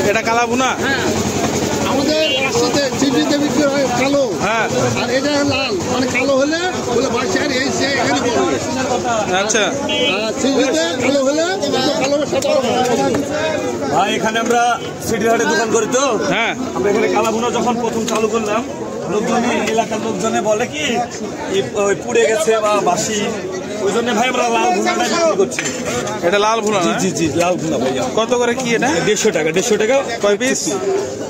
এটা কালা ভুনা। আমাদের রাস্তাতে চিংড়িতে বিক্রি হয় কালো, হ্যাঁ, আর এটা লাল, মানে কালো হলে বলে বাসার এই সে এখানে পড়বে। আচ্ছা, আর চিংড়িতে কালো হলে কালো সাদা। ভাই এখানে আমরা সিটি হাটে দোকান করি তো, হ্যাঁ, আমরা এখানে কালা ভুনা যখন প্রথম চালু করলাম, লোকজনে এলাকার লোকজনে বলে কি পুড়ে গেছে বা বাসি, ওই জন্য ভাই আমরা লাল ভুনাটা বিক্রি করছি। এটা লাল ভুনা। জি জি জি, লাল ভুনা ভাইয়া। কত করে কি এটা? 150 টাকা। 150 টাকা। কয় পিস?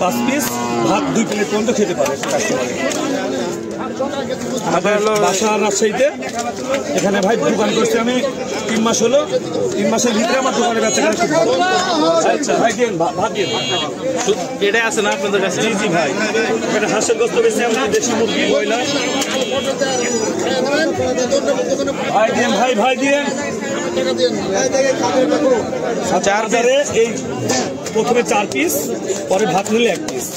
5 পিস, ভাত 2 প্লেট পর্যন্ত খেতে পারে কাস্টমারে। বাসা রাজশাহীতে, এখানে ভাই দোকান করছি আমি 3 মাস হলো। 3 মাসের ভিতরে আমার দোকানে বেচা কেনা শুরু হলো। আচ্ছা ভাই দিন, ভাত দিন। এটাই আছে না আপনাদের কাছে? জি জি ভাই, এটা হাঁসের গোস্ত বেশি, আমরা দেশি মুরগি, ব্রয়লার। ভাই দিন, ভাই দিন। 4 বাজারে এই প্রথমে 4 পিস, পরে ভাত নিলে 1 পিস।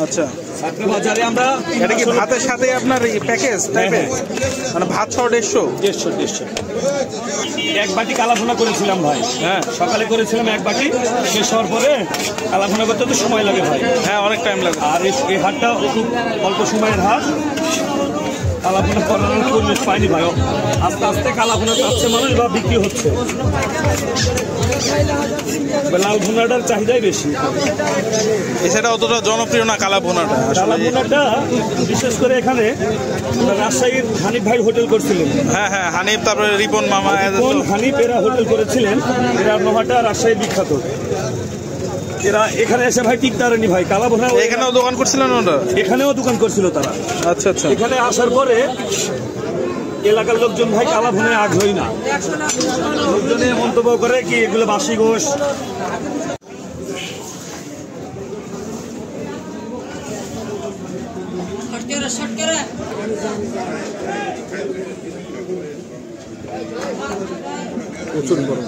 আচ্ছা, বাজারে আমরা এটা কি ভাতের সাথে আপনার প্যাকেজ টাইপের? মানে ভাত সহ 150। এক বাটি কালা ভুনা করেছিলাম ভাই। হ্যাঁ, সকালে করেছিলাম 1 বাটি, শেষ হওয়ার পরে কালা ভুনা করতে তো সময় লাগে ভাই। হ্যাঁ, অনেক টাইম লাগে। আর এই হাটটা খুব অল্প সময়ের হাট। কালা ভুনা করানোর পরিবেশ পাইনি ভাই, আস্তে আস্তে কালা ভুনা চাচ্ছে মানুষ বা বিক্রি হচ্ছে। লাল ভুনাটার চাহিদাই বেশি। এছাড়া অতটা জনপ্রিয় না কালা ভুনাটা। কালা ভুনাটা বিশেষ করে এখানে রাজশাহীর হানিফ ভাই হোটেল করছিলেন। হ্যাঁ হ্যাঁ, হানিফ, তারপরে রিপন মামা, হানিফ এরা হোটেল করেছিলেন। এরা নোহাটা রাজশাহী বিখ্যাত। এরা এখানে এসে ভাই টিকতে পারেনি ভাই। কালা ভুনা এখানেও দোকান করছিলেন ওরা? এখানেও দোকান করছিল তারা। আচ্ছা আচ্ছা। এখানে আসার পরে এলাকার লোকজন ভাই কালা ভুনায় আগ্রহী না। লোকজনে মন্তব্য করে কি এগুলো বাসি গোশ। প্রচুর বড়।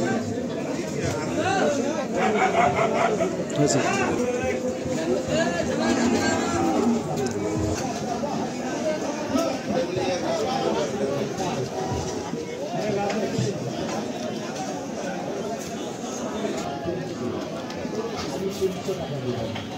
Thank you.